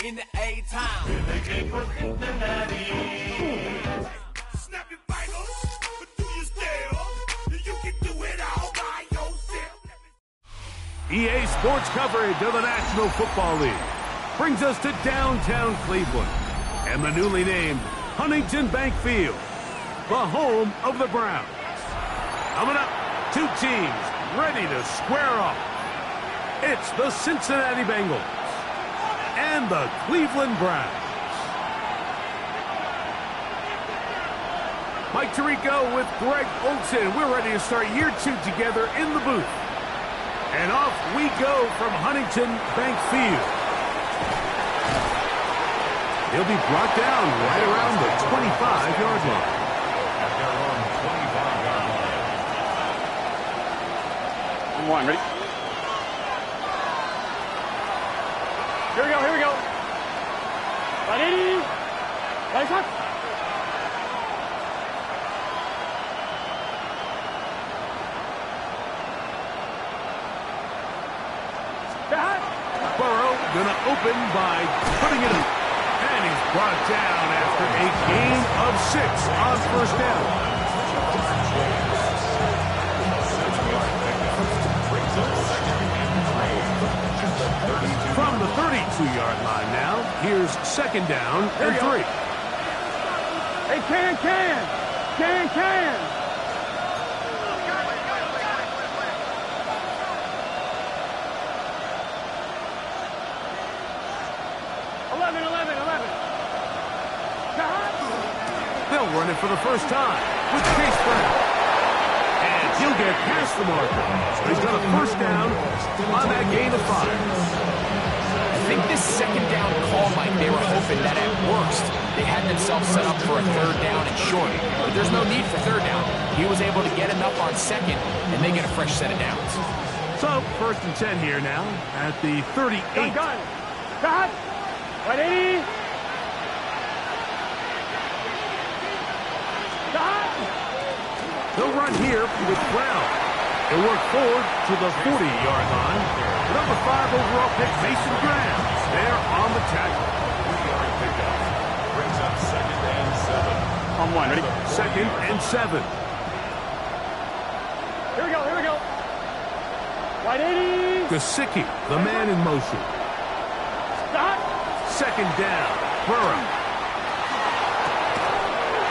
in the A-Town. Snap your fingers, but do you still? You can do it all by yourself. EA Sports coverage of the National Football League brings us to downtown Cleveland and the newly named Huntington Bank Field, the home of the Browns. Coming up, two teams ready to square off. It's the Cincinnati Bengals and the Cleveland Browns. Mike Tirico with Greg Olson. We're ready to start year two together in the booth. And off we go from Huntington Bank Field. He'll be brought down right around the 25-yard line. At their own 25-yard line. On one, ready? Here we go, here we go. Ready? Ready, shot. Burrow gonna open by putting it up. And he's brought down after a gain of 6 on first down. From the 32-yard line now, here's second down and 3. Hey, can. 11. They'll run it for the first time with Chase Brown. And he'll get past the marker. He's got a first down on that gain of 5. I think this second down call, Mike, they were hoping that at worst they had themselves set up for a third down and short. But there's no need for third down. He was able to get enough on second, and they get a fresh set of downs. So, first and 10 here now at the 38. Gun. Cut. Ready? They'll run here with Brown. They'll work forward to the 40-yard line. Number 5 overall pick, Mason Graham. They're on the tackle. 3-yard pickup. Brings up second and 7. On one, ready? Second and 7. Here we go. Ready? Gesicki, the man in motion. Stop. Second down, Burrow.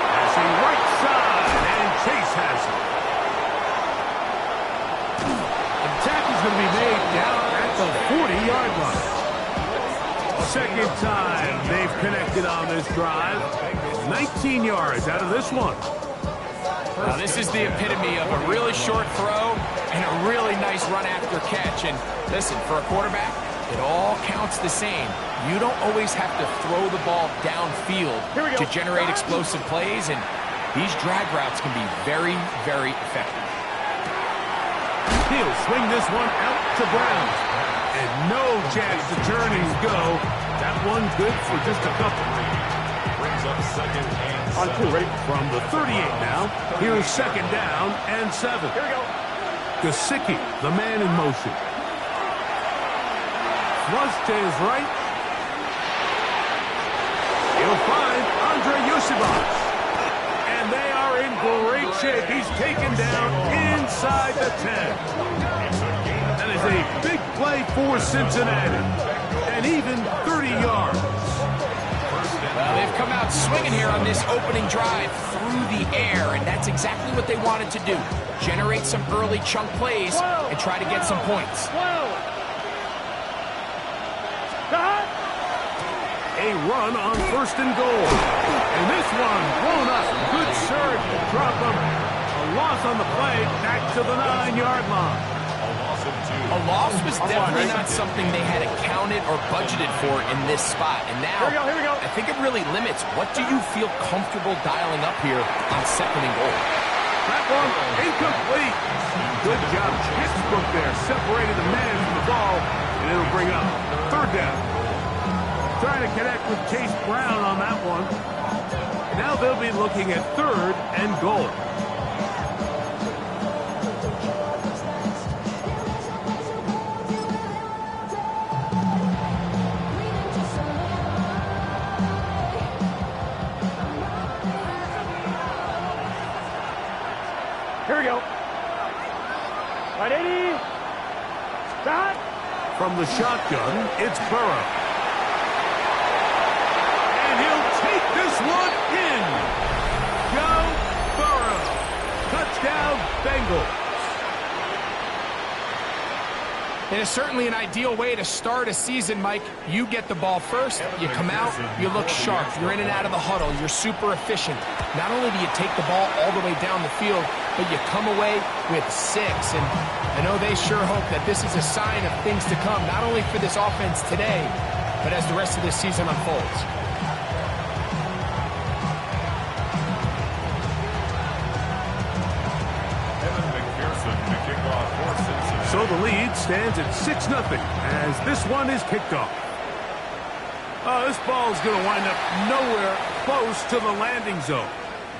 Passing right side, and Chase has it. The tackle's going to be made down at the 40-yard line. Second time they've connected on this drive. 19 yards out of this one. Now, this is the epitome of a really short throw and a really nice run after catch. And listen, for a quarterback, it all counts the same. You don't always have to throw the ball downfield to generate explosive plays, and these drag routes can be very, very effective. He'll swing this one out to Brown. And no chance to turn and go. That one good for just a couple. Brings up second and 7. On 2, ready? From the 38 now, here's second down and 7. Here we go. Gesicki, the man in motion. Flush to his right. He'll find Andre Yusibas. And they are in great shape. He's taken down inside the 10. That is a big play for Cincinnati. And even 30 yards. Well, they've come out swinging here on this opening drive through the air, and that's exactly what they wanted to do. Generate some early chunk plays and try to get some points. A run on first and goal. And this one blown up. Good surge to drop him. A loss on the play back to the 9-yard line. A loss was definitely not something they had accounted or budgeted for in this spot. And now, Here we go. I think it really limits what do you feel comfortable dialing up here on second and goal. That one incomplete. Good job. Pittsburgh there separated the man from the ball, and it'll bring up third down. Trying to connect with Chase Brown on that one. Now they'll be looking at third and goal. From the shotgun, it's Burrow. And he'll take this one in. Joe Burrow. Touchdown, Bengals. It is certainly an ideal way to start a season, Mike. You get the ball first, you come out, you look sharp, you're in and out of the huddle, you're super efficient. Not only do you take the ball all the way down the field, but you come away with 6. And I know they sure hope that this is a sign of things to come, not only for this offense today, but as the rest of this season unfolds. So the lead stands at 6-0 as this one is kicked off. Oh, this ball is going to wind up nowhere close to the landing zone.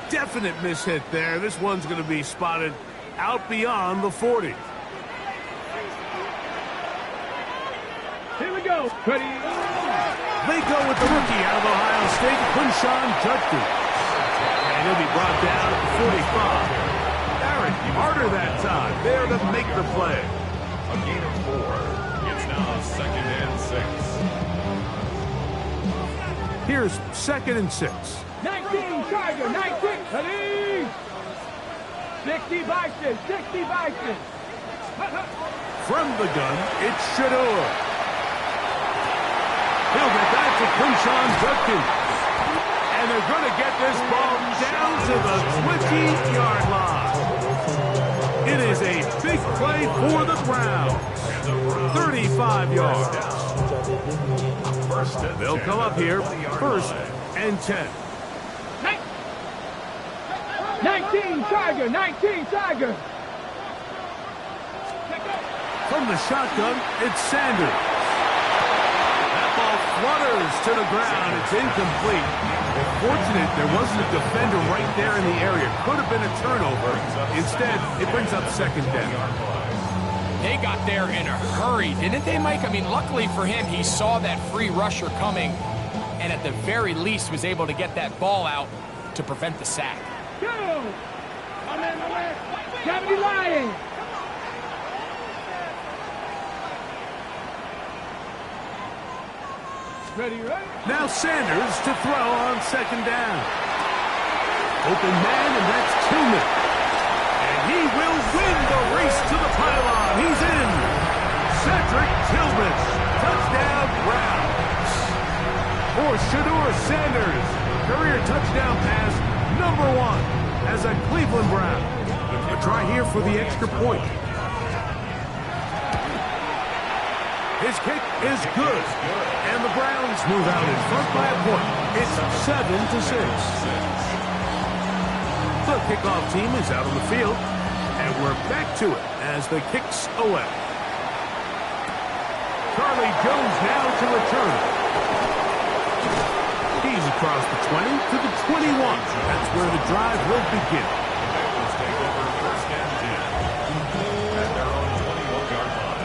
Definite mishit there. This one's going to be spotted out beyond the 40. Here we go. Ready. They go with the rookie out of Ohio State, Quinshon Judkins. And he'll be brought down at the 45. Harder that time. There to make the play. A gain of 4. It's now 2nd and 6. Here's 2nd and 6. 19, Tiger, 19. Ready. 60 Bison, 60 Bison. From the gun, it's Shador. He'll get back to Quinshon Judkins. And they're going to get this ball down to the 20-yard line. It is a big play for the Browns. 35 yards. They'll come up here, 1st and 10. 19, Tiger, 19, Tiger. From the shotgun, it's Sanders. That ball flutters to the ground. It's incomplete. Fortunate there wasn't a defender right there in the area. Could have been a turnover. Instead, it brings up 2nd down. They got there in a hurry, didn't they, Mike? I mean, luckily for him, he saw that free rusher coming and at the very least was able to get that ball out to prevent the sack. Go! My man. Gravity Lion. Ready. Now Sanders to throw on 2nd down. Open man, and that's Tillman. And he will win the race to the pylon. He's in. Cedric Tillman. Touchdown, Browns. For Shador Sanders. Career touchdown pass, number 1 as a Cleveland Brown. A try here for the extra point. His kick is good. And the Browns move out in front by a point. It's 7-6. The kickoff team is out on the field. And we're back to it as the kick's away. Charlie Jones now to return. He's across the 20 to the 21. That's where the drive will begin. Bengals take over 1st and 10. At their own 21-yard line.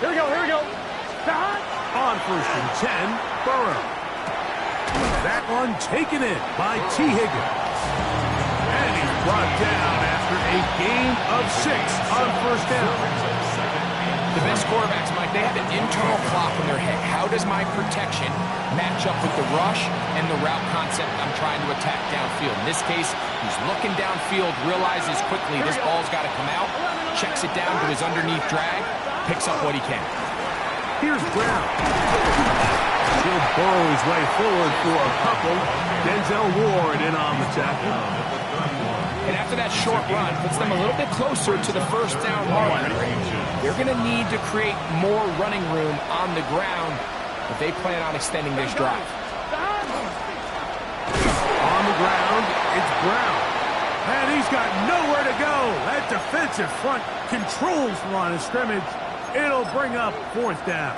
Here we go. On 1st and 10, Burrow. That one taken in by T. Higgins. And he's brought down after a gain of 6 on 1st down. The best quarterbacks, Mike, they have an internal clock in their head. How does my protection match up with the rush and the route concept I'm trying to attack downfield? In this case, he's looking downfield, realizes quickly this ball's got to come out, checks it down to his underneath drag, picks up what he can. Here's Brown. He'll burrow his way forward for a couple. Denzel Ward in on the tackle. And after that short run, puts them a little bit closer to the 1st down marker. They're going to need to create more running room on the ground if they plan on extending this drive. On the ground, it's Brown. And he's got nowhere to go. That defensive front controls the line of scrimmage. It'll bring up 4th down.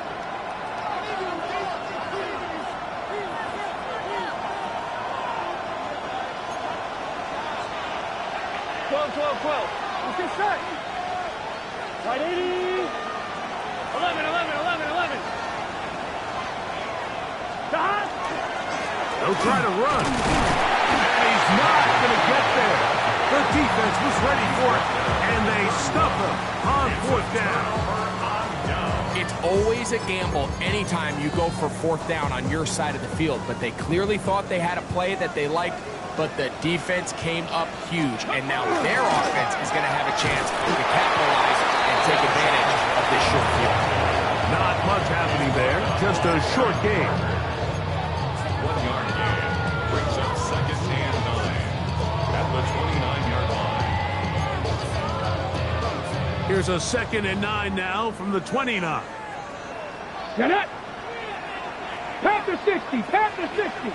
Let's get set. Right 80. 11. Stop. They'll try to run. And he's not going to get there. The defense was ready for it, and they stuff him on 4th down. always a gamble anytime you go for fourth down on your side of the field, but they clearly thought they had a play that they liked, but the defense came up huge, and now their offense is going to have a chance to capitalize and take advantage of this short field. Not much happening there, just a short game. 1-yard gain brings up 2nd and 9 at the 29-yard line. Here's a 2nd and 9 now from the 29. Get it. Panther 60. Panther 60.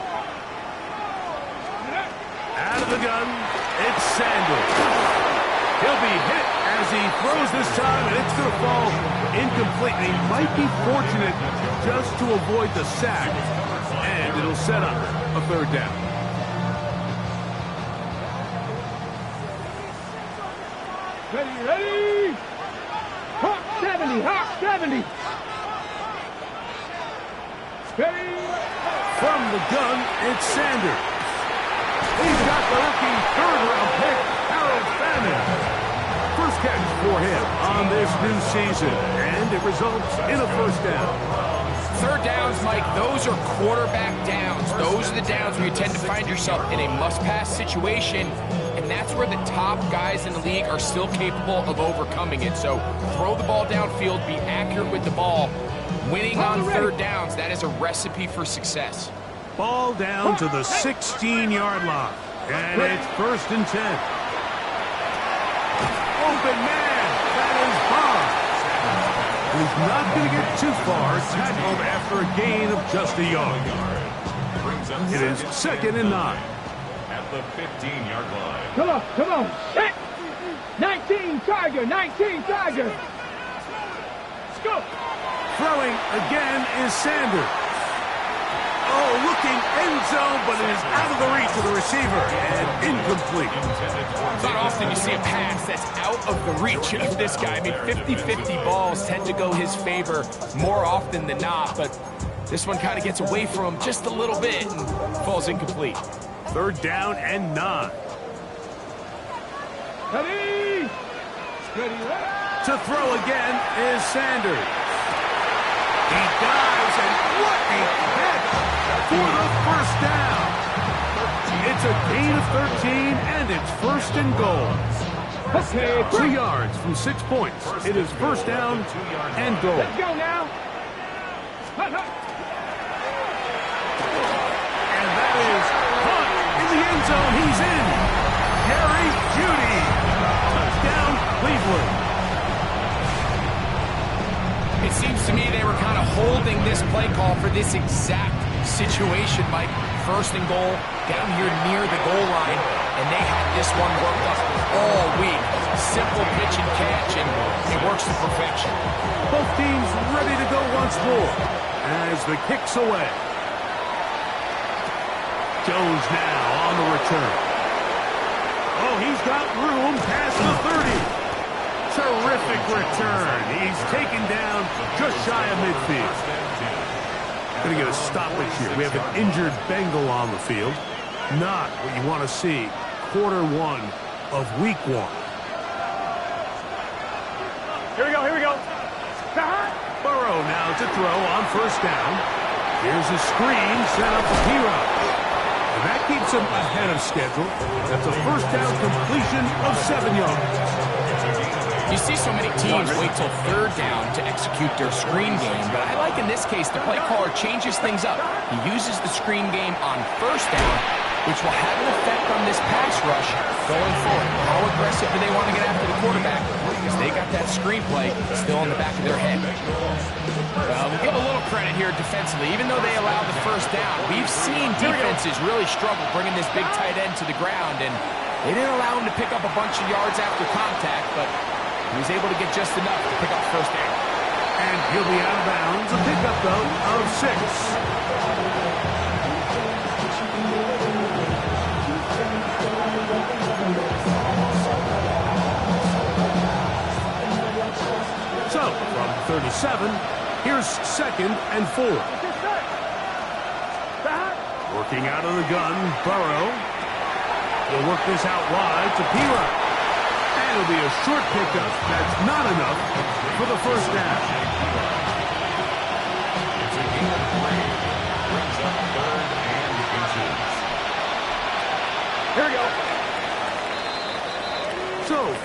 Out of the gun, it's Sanders. He'll be hit as he throws this time, and it's going to fall incomplete. He might be fortunate just to avoid the sack, and it'll set up a 3rd down. Ready. Hawk 70. Hawk 70. Ready. From the gun, it's Sanders. He's got the rookie 3rd-round pick, Harold Fannin. First catch for him on this new season, and it results in a 1st down. 3rd downs, Mike, those are quarterback downs. Those are the downs where you tend to find yourself in a must-pass situation, and that's where the top guys in the league are still capable of overcoming it. So throw the ball downfield, be accurate with the ball. Winning on 3rd downs, that is a recipe for success. Ball down to the 16-yard line, and it's 1st and 10. Open man, that is Bond. He's not going to get too far, tackled after a gain of just a yard. It is 2nd and 9. At the 15-yard line. Come on. Set. 19 Tiger. 19 Tiger. Let's go. Throwing again is Sanders. Oh, looking end zone, but it is out of the reach of the receiver and incomplete. It's not often you see a pass that's out of the reach of this guy. I mean, 50-50 balls tend to go his favor more often than not, but this one kind of gets away from him just a little bit and falls incomplete. 3rd down and 9. Ready. To throw again is Sanders. He dives, and what a catch for the 1st down. It's a gain of 13, and it's 1st and goal. Okay. 2 yards from 6 points. It is 1st down and goal. Let's go now. And that is caught in the end zone. He's in. Gary Judy. Touchdown, Cleveland. It seems to me they were kind of holding this play call for this exact situation, Mike. 1st and goal, down here near the goal line, and they had this one worked up all week. Simple pitch and catch, and it works to perfection. Both teams ready to go once more as the kick's away. Jones now on the return. Oh, he's got room past the 30. Terrific return. He's taken down just shy of midfield. Going to get a stoppage here. We have an injured Bengal on the field. Not what you want to see quarter 1 of week 1. Here we go. Burrow now to throw on 1st down. Here's a screen set up for P-Rock. And that keeps him ahead of schedule. That's a 1st down completion of 7 yards. You see so many teams wait till 3rd down to execute their screen game, but I like in this case the play caller changes things up. He uses the screen game on 1st down, which will have an effect on this pass rush going forward. How aggressive do they want to get after the quarterback? Because they got that screen play still in the back of their head. We'll give a little credit here defensively. Even though they allowed the 1st down, we've seen defenses really struggle bringing this big tight end to the ground, and they didn't allow him to pick up a bunch of yards after contact, but he was able to get just enough to pick up 1st down. And he'll be out of bounds. A pickup, though, of 6. So, from 37, here's 2nd and 4. Working out of the gun, Burrow. He'll work this out wide to P-Rock. And it'll be a short pickup. That's not enough for the 1st down.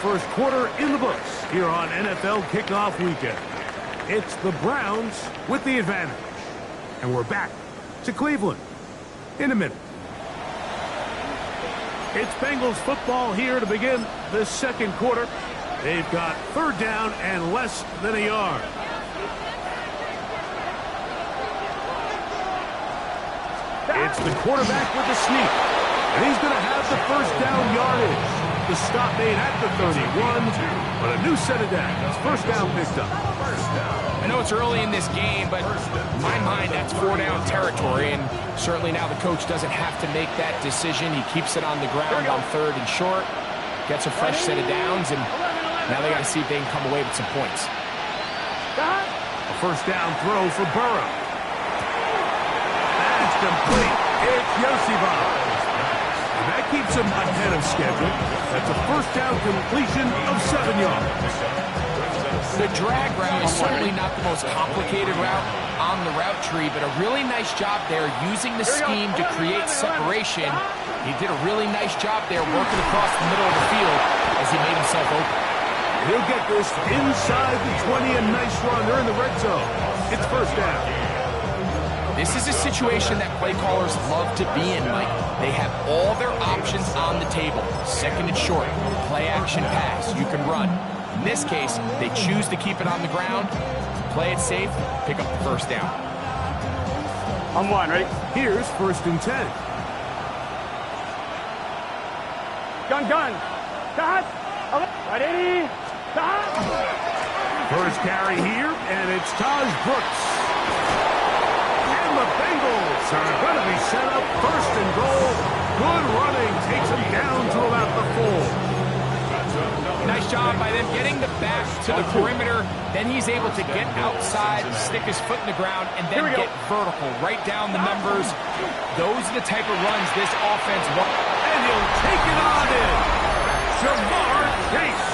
first quarter in the books here on NFL Kickoff Weekend. It's the Browns with the advantage. And we're back to Cleveland in a minute. It's Bengals football here to begin the second quarter. They've got third down and less than a yard. It's the quarterback with the sneak. And he's going to have the first down yardage. The stop made at the 31, but a new set of downs. First down picked up. I know it's early in this game, but in my mind, that's 4-down territory, and certainly now the coach doesn't have to make that decision. He keeps it on the ground on third and short, gets a fresh set of downs, and now they got to see if they can come away with some points. A first down throw for Burrow. That's complete. It's Yosibah. And that keeps him ahead of schedule. That's a first down completion of 7 yards. The drag route is certainly not the most complicated route on the route tree, but a really nice job there using the scheme to create separation. He did a really nice job there working across the middle of the field as he made himself open. He'll get this inside the 20, a nice run. They're in the red zone. It's first down. This is a situation that play callers love to be in, Mike. They have all their options on the table. Second and short, play action pass, you can run. In this case, they choose to keep it on the ground, play it safe, pick up the first down. On one, ready? Here's first and 10. Gun. Cut. Ready? Cut. First carry here, and it's Taj Brooks. And the Bengals are going to be set up first and goal. Good running takes them down to about the 4. Nice job by them getting the back to the perimeter. Then he's able to get outside, stick his foot in the ground, and then get vertical right down the numbers. Those are the type of runs this offense wants. And he'll take it on in. Jamar Chase.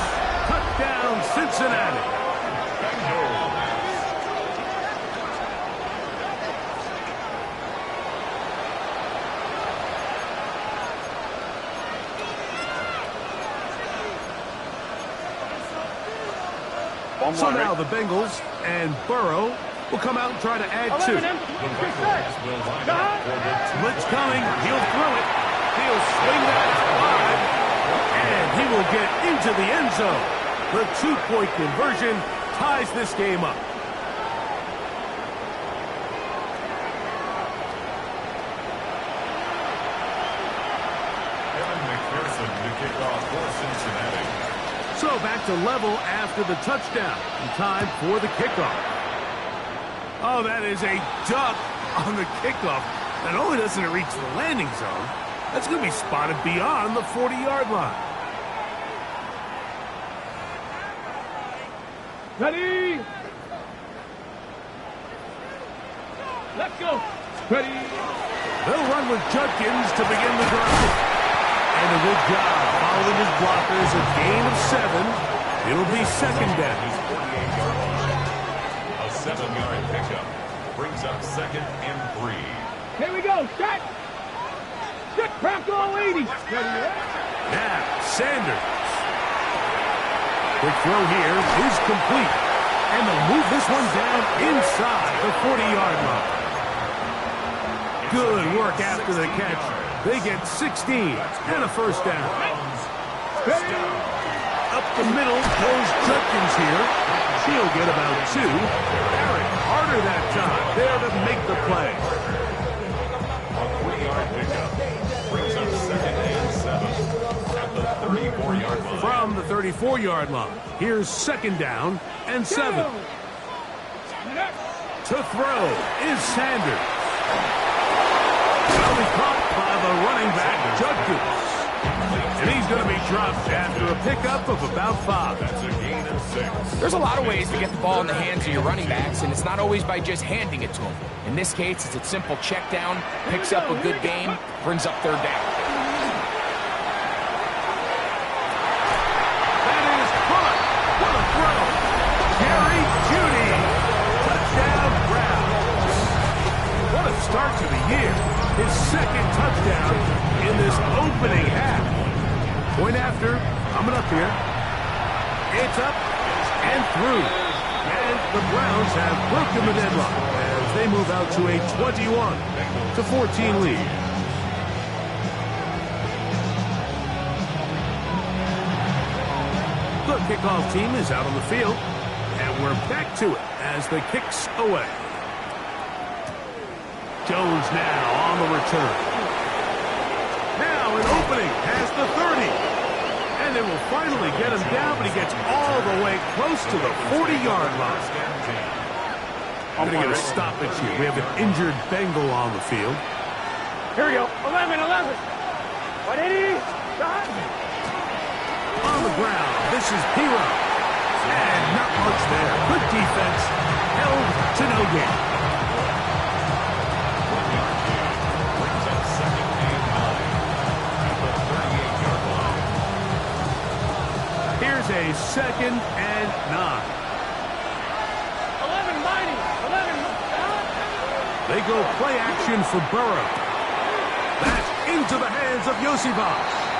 Touchdown, Cincinnati. So now the Bengals and Burrow will come out and try to add 2. Blitz coming. He'll throw it. He'll swing that out wide. And he will get into the end zone. The 2-point conversion ties this game up. To kick off for Cincinnati. So back to level after the touchdown. And time for the kickoff. Oh, that is a duck on the kickoff. Not only doesn't it reach the landing zone, that's going to be spotted beyond the 40-yard line. Ready? Let's go. Ready? They'll run with Judkins to begin the drive. And a good job following his blockers, a gain of 7. It'll be second down. A 7-yard pickup brings up second and 3. Here we go. Set. Set. Bronco 80. Ready? Now, Sanders. Quick throw here is complete. And they'll move this one down inside the 40-yard line. Good work after the catch. They get 16 and a first down. Up the middle goes Judkins here. He'll get about 2. Eric Carter that time there to make the play. A 3-yard pickup brings up second and 7 at the 34-yard line. From the 34-yard line, here's second down and 7. To throw is Sanders. Well, he's caught by the running back, Judkins. And he's going to be dropped after a pickup of about 5. That's a gain of 6. There's a lot of ways to get the ball in the hands of your running backs, and it's not always by just handing it to them. In this case, it's a simple check down, picks up a good game, brings up third down. That is caught. What a throw. Jerry Jeudy. Touchdown, Browns. What a start to the year. His second touchdown in this opening half. Point after, coming up here. It's up and through. And the Browns have broken the deadlock as they move out to a 21-14 lead. The kickoff team is out on the field, and we're back to it as the kick's away. Jones now on the return. Now an opening past the 30. And they will finally get him down, but he gets all the way close to the 40-yard line. I'm going to get a stoppage here. We have an injured Bengal on the field. Here we go. 11. 180. On the ground, this is Piro. And not much there. Good defense. Held to no gain. Brings up 2nd and 9 at the 38-yard line. Here's a 2nd and 9. 11, mighty. 11. They go play action for Burrow. That's into the hands of Yosibas.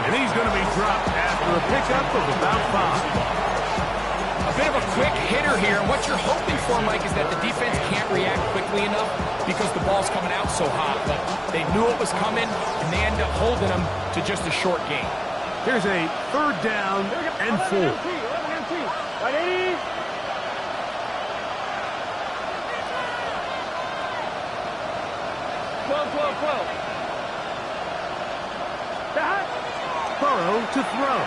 And he's going to be dropped after a pickup of about 5. A bit of a quick hitter here. What you're hoping for, Mike, is that the defense can't react quickly enough because the ball's coming out so hot. But they knew it was coming, and they end up holding them to just a short gain. Here's a 3rd down and 4. 11 MT. 180. Burrow to throw.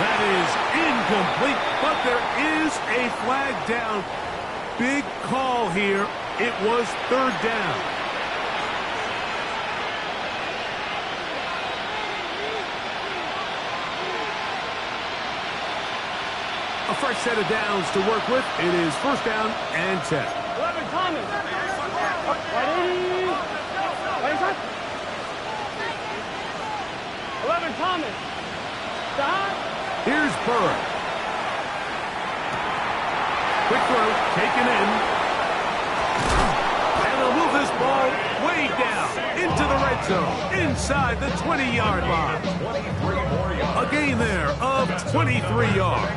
That is incomplete, but there is a flag down. Big call here. It was 3rd down. A fresh set of downs to work with. It is 1st down and 10. 11 Thomas. 180. 11 Thomas. Stop. Here's Burrow. Quick throw, taken in. And they'll move this ball way down into the red zone, inside the 20-yard line. A gain there of 23 yards.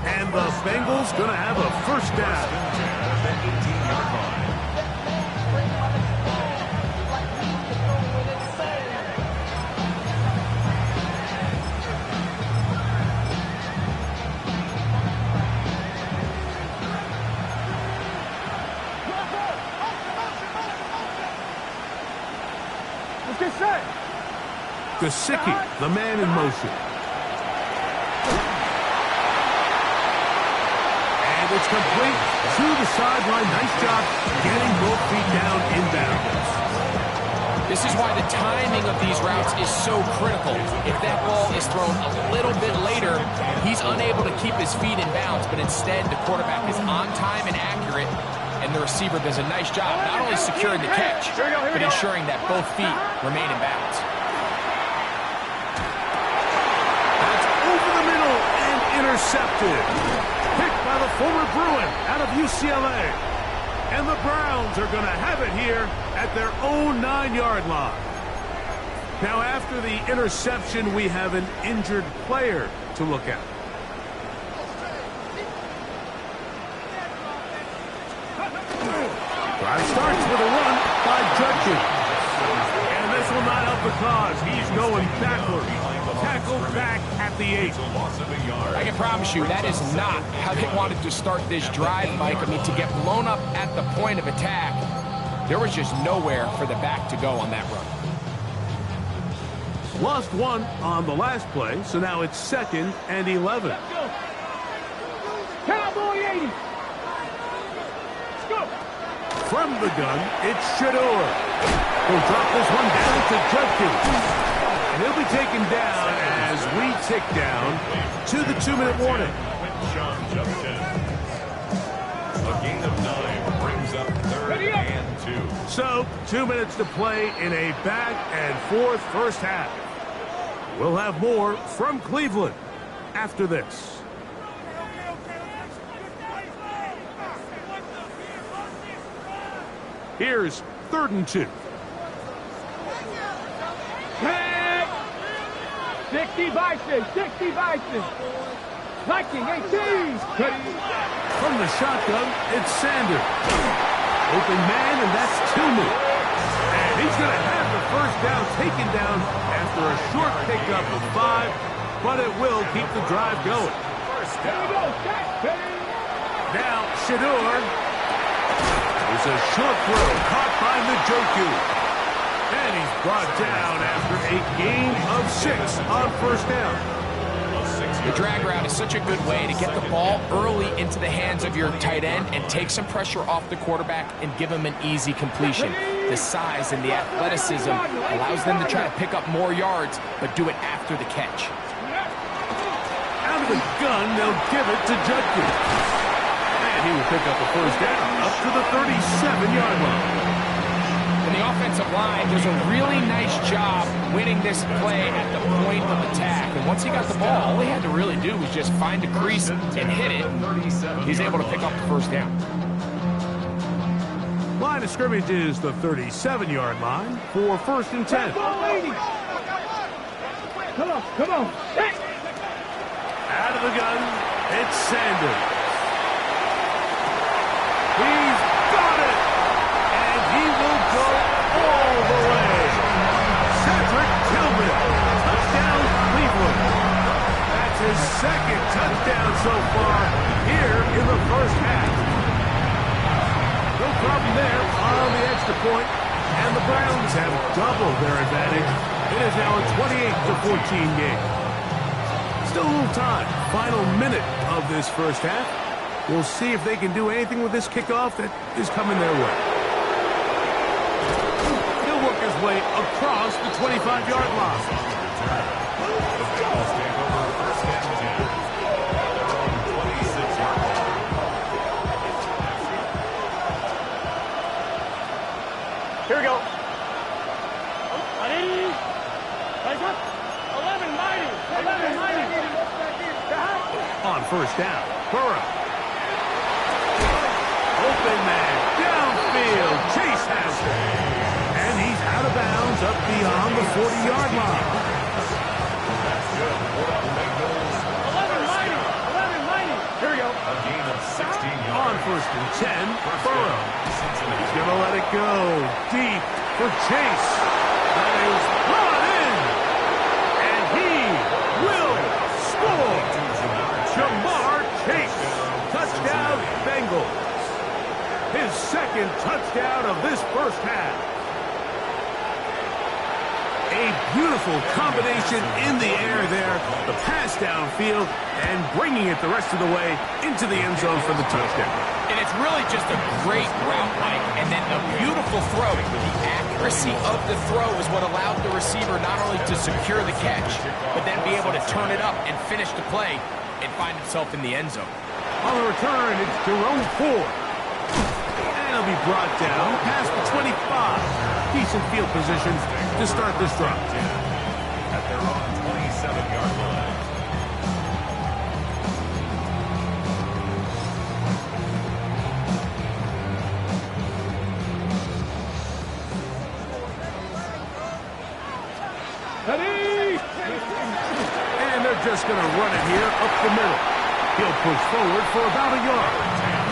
And the Bengals going to have a 1st down. Gesicki, the man in motion. And it's complete to the sideline. Nice job getting both feet down inbounds. This is why the timing of these routes is so critical. If that ball is thrown a little bit later, he's unable to keep his feet in bounds, but instead the quarterback is on time and accurate, and the receiver does a nice job not only securing the catch, but ensuring that both feet remain in bounds. Intercepted. Picked by the former Bruin out of UCLA. And the Browns are going to have it here at their own 9-yard line. Now, after the interception, we have an injured player to look at. Drive starts with a run by Judkins. And this will not help the cause. He's going backwards. Tackled back at the 8. I can promise you that is not how they wanted to start this drive, Mike. I mean, to get blown up at the point of attack, there was just nowhere for the back to go on that run. Lost 1 on the last play, so now it's 2nd and 11. Cowboy 80. Let's go. From the gun, it's Shador. He'll drop this one down to Judkins. And he'll be taken down as we tick down to the 2-minute warning. A gain of 9 brings up 3rd and 2. So, 2 minutes to play in a back-and-forth first half. We'll have more from Cleveland after this. Here's 3rd and 2. 6. 60 Bison, 60 Bison. Liking 18. From the shotgun, it's Sanders. Open man, and that's Tillman. And he's going to have the first down taken down after a short pickup of 5, but it will keep the drive going. Now, Shador. There's a short throw caught by Njoku. And he's brought down after a gain of 6 on first down. The drag route is such a good way to get the ball early into the hands of your tight end and take some pressure off the quarterback and give him an easy completion. The size and the athleticism allows them to try to pick up more yards, but do it after the catch. Out of the gun, they'll give it to Judkins. And he will pick up a first down up to the 37-yard line. And the offensive line does a really nice job winning this play at the point of attack. And once he got the ball, all he had to really do was just find a crease and hit it. He's able to pick up the first down. Line of scrimmage is the 37-yard line for 1st and 10. Come on. Out of the gun, it's Sanders. He's got it! And he will go all the way. Cedric Tillman, touchdown Cleveland. That's his 2nd touchdown so far here in the first half. No problem there on the extra point, and the Browns have doubled their advantage. It is now a 28-14 game. Still a little time. Final minute of this first half. We'll see if they can do anything with this kickoff that is coming their way. He'll work his way across the 25-yard line. Here we go. Ready? 11 mighty. On first down, Burrow. Open man, downfield, Chase has it. And he's out of bounds up beyond the 40-yard line. 11 mighty. Here we go. A gain of 16 yards. On 1st and 10, Burrow. He's going to let it go deep for Chase. That is brought in. And he will score. Jamar Chase. Touchdown, Bengals. His 2nd touchdown of this first half. A beautiful combination in the air there. The pass downfield and bringing it the rest of the way into the end zone for the touchdown. And it's really just a great route, Mike, and then a beautiful throw. The accuracy of the throw is what allowed the receiver not only to secure the catch, but then be able to turn it up and finish the play and find himself in the end zone. On the return, it's Jerome Ford. And he'll be brought down past the 25. Decent field position to start this drive. At their own 27-yard line. Ready? And they're just going to run it here up the middle. He'll push forward for about a yard.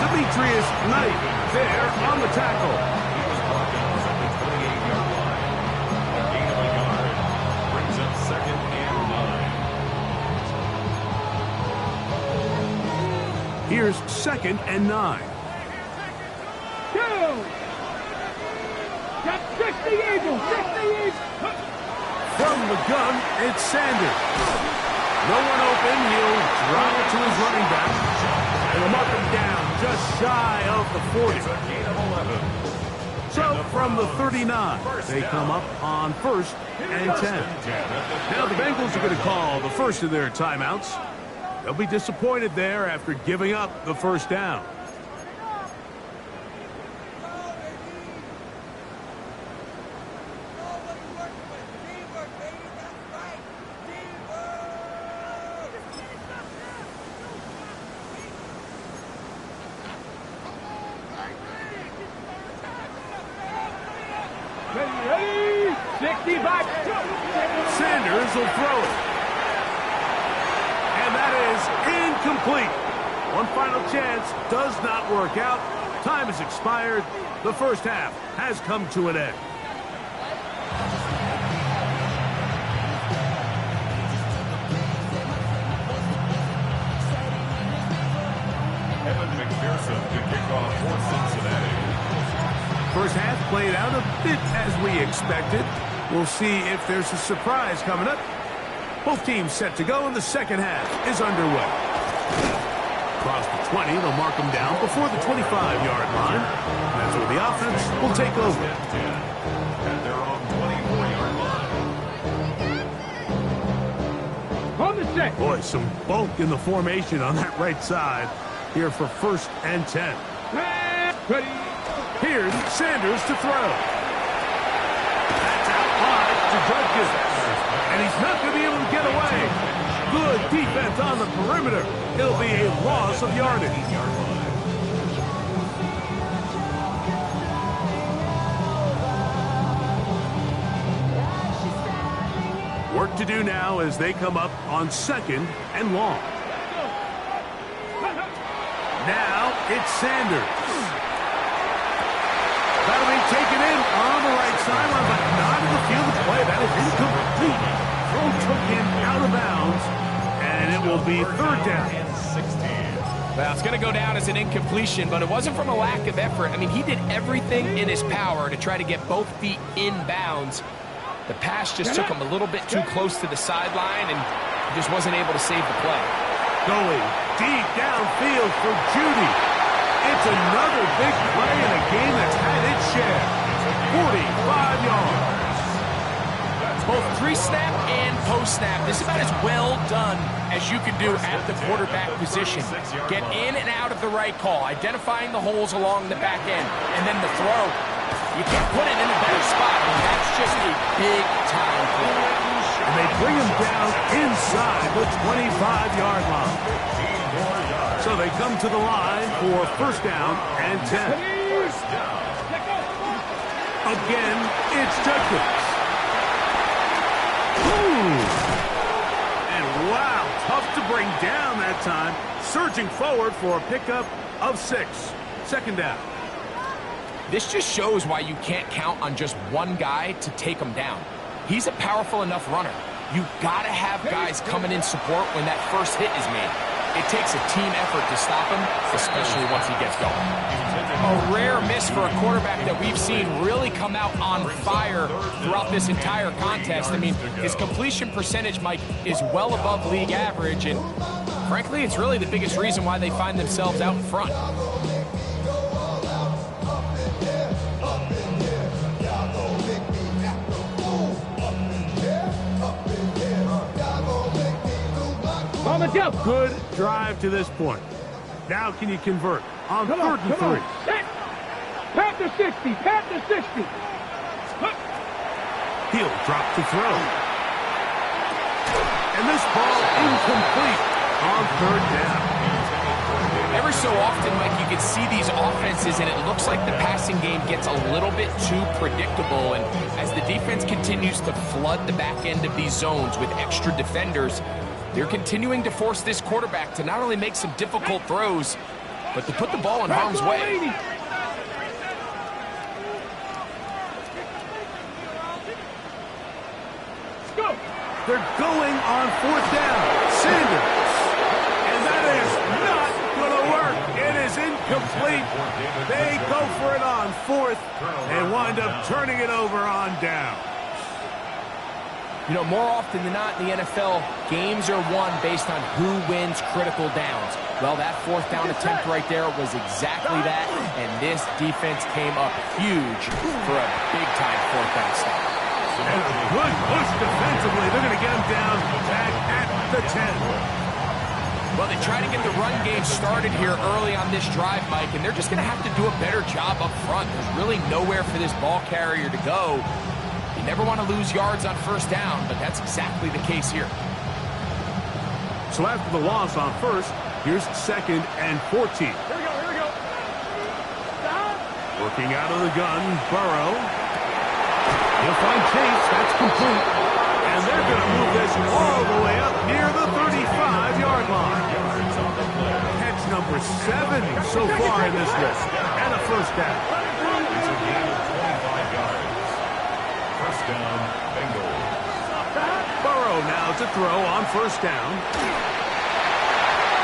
Demetrius Knight there on the tackle. He was brought down at the 28-yard line. A gain of a yard brings up 2nd and 9. Here's 2nd and 9. Go! Got 60 Eagles. From the gun, it's Sanders. No one open. He'll drop it to his running back. And he'll mark him down just shy of the 40. It's a gain of 11. So from the 39, they come up on 1st and 10. Now the Bengals are going to call the first of their timeouts. They'll be disappointed there after giving up the first down. Ready? 60 back. Sanders will throw it. is incomplete. One final chance does not work out. Time has expired. The first half has come to an end. McPherson to kick off for Cincinnati. First half played out a bit as we expected. We'll see if there's a surprise coming up. Both teams set to go, and the second half is underway. Across the 20, they'll mark them down before the 25-yard line. That's where the offense will take over. At their own 24-yard line. On the set. Boy, some bulk in the formation on that right side here for 1st and 10. Ready. Here's Sanders to throw. That's out wide to Judkins. And he's not going to be able to get away. Good defense on the perimeter. It'll be a loss of yardage. Work to do now as they come up on 2nd and long. Now it's Sanders. That'll be taken in on the right sideline, but not in the field of play. That is incomplete. Throw took him out of bounds, and it will be 3rd down. Well, it's going to go down as an incompletion, but it wasn't from a lack of effort. I mean, he did everything in his power to try to get both feet in bounds. The pass just took him a little bit too close to the sideline, and he just wasn't able to save the play. Going deep downfield for Judy. It's another big play in a game that's had its share. 45 yards. Both pre-snap and post-snap, this is about as well done as you can do at the quarterback position. Get in and out of the right call, identifying the holes along the back end, and then the throw. You can't put it in a better spot. I mean, that's just a big-time play. And they bring him down inside the 25-yard line. So they come to the line for 1st down and 10. Again, it's Judkins. And wow, tough to bring down that time. Surging forward for a pickup of 6. 2nd down. This just shows why you can't count on just one guy to take him down. He's a powerful enough runner. You've got to have guys coming in support when that first hit is made. It takes a team effort to stop him, especially once he gets going. A rare miss for a quarterback that we've seen really come out on fire throughout this entire contest. I mean, his completion percentage, Mike, is well above league average, and frankly, it's really the biggest reason why they find themselves out in front. Good drive to this point. Now can you convert on 3rd and 3? Pat to 60. Pat to 60. He'll drop to throw. And this ball incomplete on 3rd down. Every so often, Mike, you can see these offenses, and it looks like the passing game gets a little bit too predictable. And as the defense continues to flood the back end of these zones with extra defenders, they're continuing to force this quarterback to not only make some difficult throws, but to put the ball in harm's way. They're going on 4th down. Sanders. And that is not going to work. It is incomplete. They go for it on 4th and wind up turning it over on down. You know, more often than not in the NFL, games are won based on who wins critical downs. Well, that 4th down attempt right there was exactly that, and this defense came up huge for a big-time 4th down stop. And a good push defensively. They're going to get him down back at the 10. Well, they try to get the run game started here early on this drive, Mike, and they're just going to have to do a better job up front. There's really nowhere for this ball carrier to go. You never want to lose yards on 1st down, but that's exactly the case here. So after the loss on 1st, here's 2nd and 14. Here we go. Stop. Working out of the gun, Burrow. He'll find Chase. That's complete. And they're going to move this all the way up near the 35-yard 5-yard line. Yards on the play. Catch number 7 so far in this list. And a first down. It's a gain of 25 yards. First down, Bengals. Burrow now to throw on first down.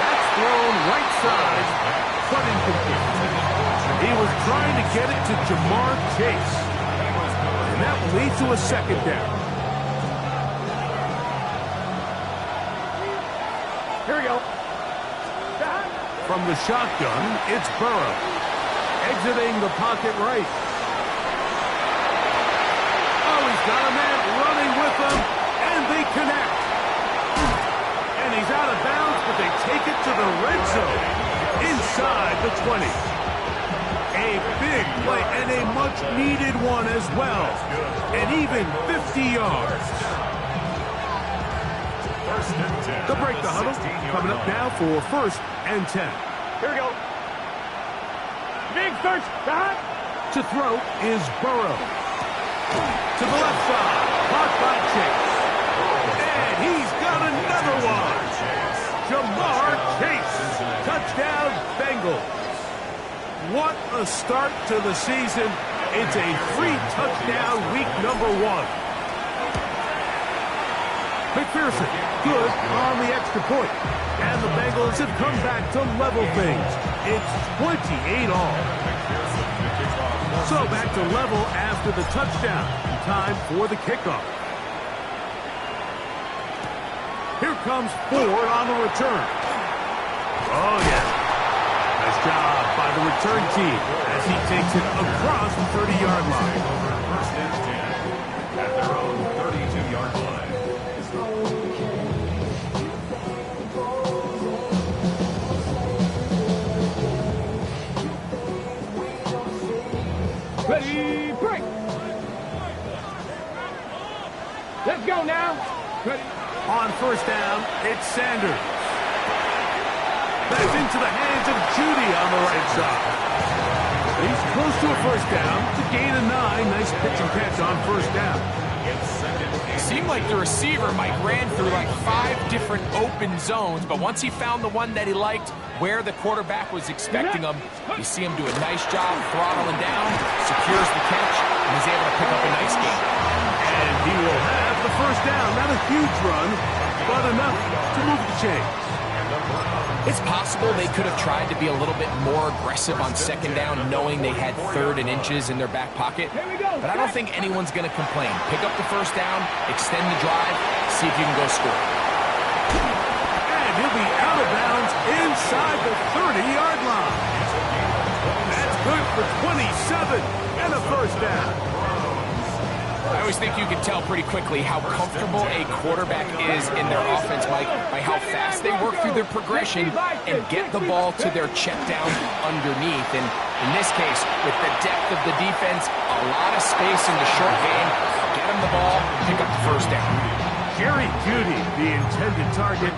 That's thrown right side, but incomplete. He was trying to get it to Jamar Chase. And that will lead to a second down. Here we go. From the shotgun, it's Burrow. Exiting the pocket right. Oh, he's got a man running with him, and they connect. And he's out of bounds, but they take it to the red zone. Inside the 20. A big play and a much-needed one as well. And even 50 yards. First and 10. To break the huddle, coming up now for first and 10. Here we go. Big search. To throw is Burrow. To the left side, caught by Chase. And he's got another one. Jamar Chase. Touchdown, Bengals. What a start to the season. It's a free touchdown week number 1. McPherson, good on the extra point. And the Bengals have come back to level things. It's 28 all. So back to level after the touchdown. Time for the kickoff. Here comes Ford on the return. Oh, yeah. Nice job by the return team as he takes it across the 30-yard line. First and 10 at their own 32-yard line. Ready, break. Let's go now. Ready. On first down, it's Sanders. That's into the hands of Judy on the right side. He's close to a first down to gain a 9. Nice pitch and catch on first down. It seemed like the receiver, Mike, ran through like 5 different open zones, but once he found the one that he liked, where the quarterback was expecting him, you see him do a nice job throttling down, secures the catch, and he's able to pick up a nice gain. And he will have the first down. Not a huge run, but enough to move the chains. It's possible they could have tried to be a little bit more aggressive on second down, knowing they had 3rd and inches in their back pocket. But I don't think anyone's going to complain. Pick up the first down, extend the drive, see if you can go score. And he'll be out of bounds inside the 30-yard line. That's good for 27 and a first down. I always think you can tell pretty quickly how comfortable a quarterback is in their offense, Mike, by how fast they work through their progression and get the ball to their check down underneath. And in this case, with the depth of the defense, a lot of space in the short game, get them the ball, pick up the first down. Jerry Jeudy, the intended target,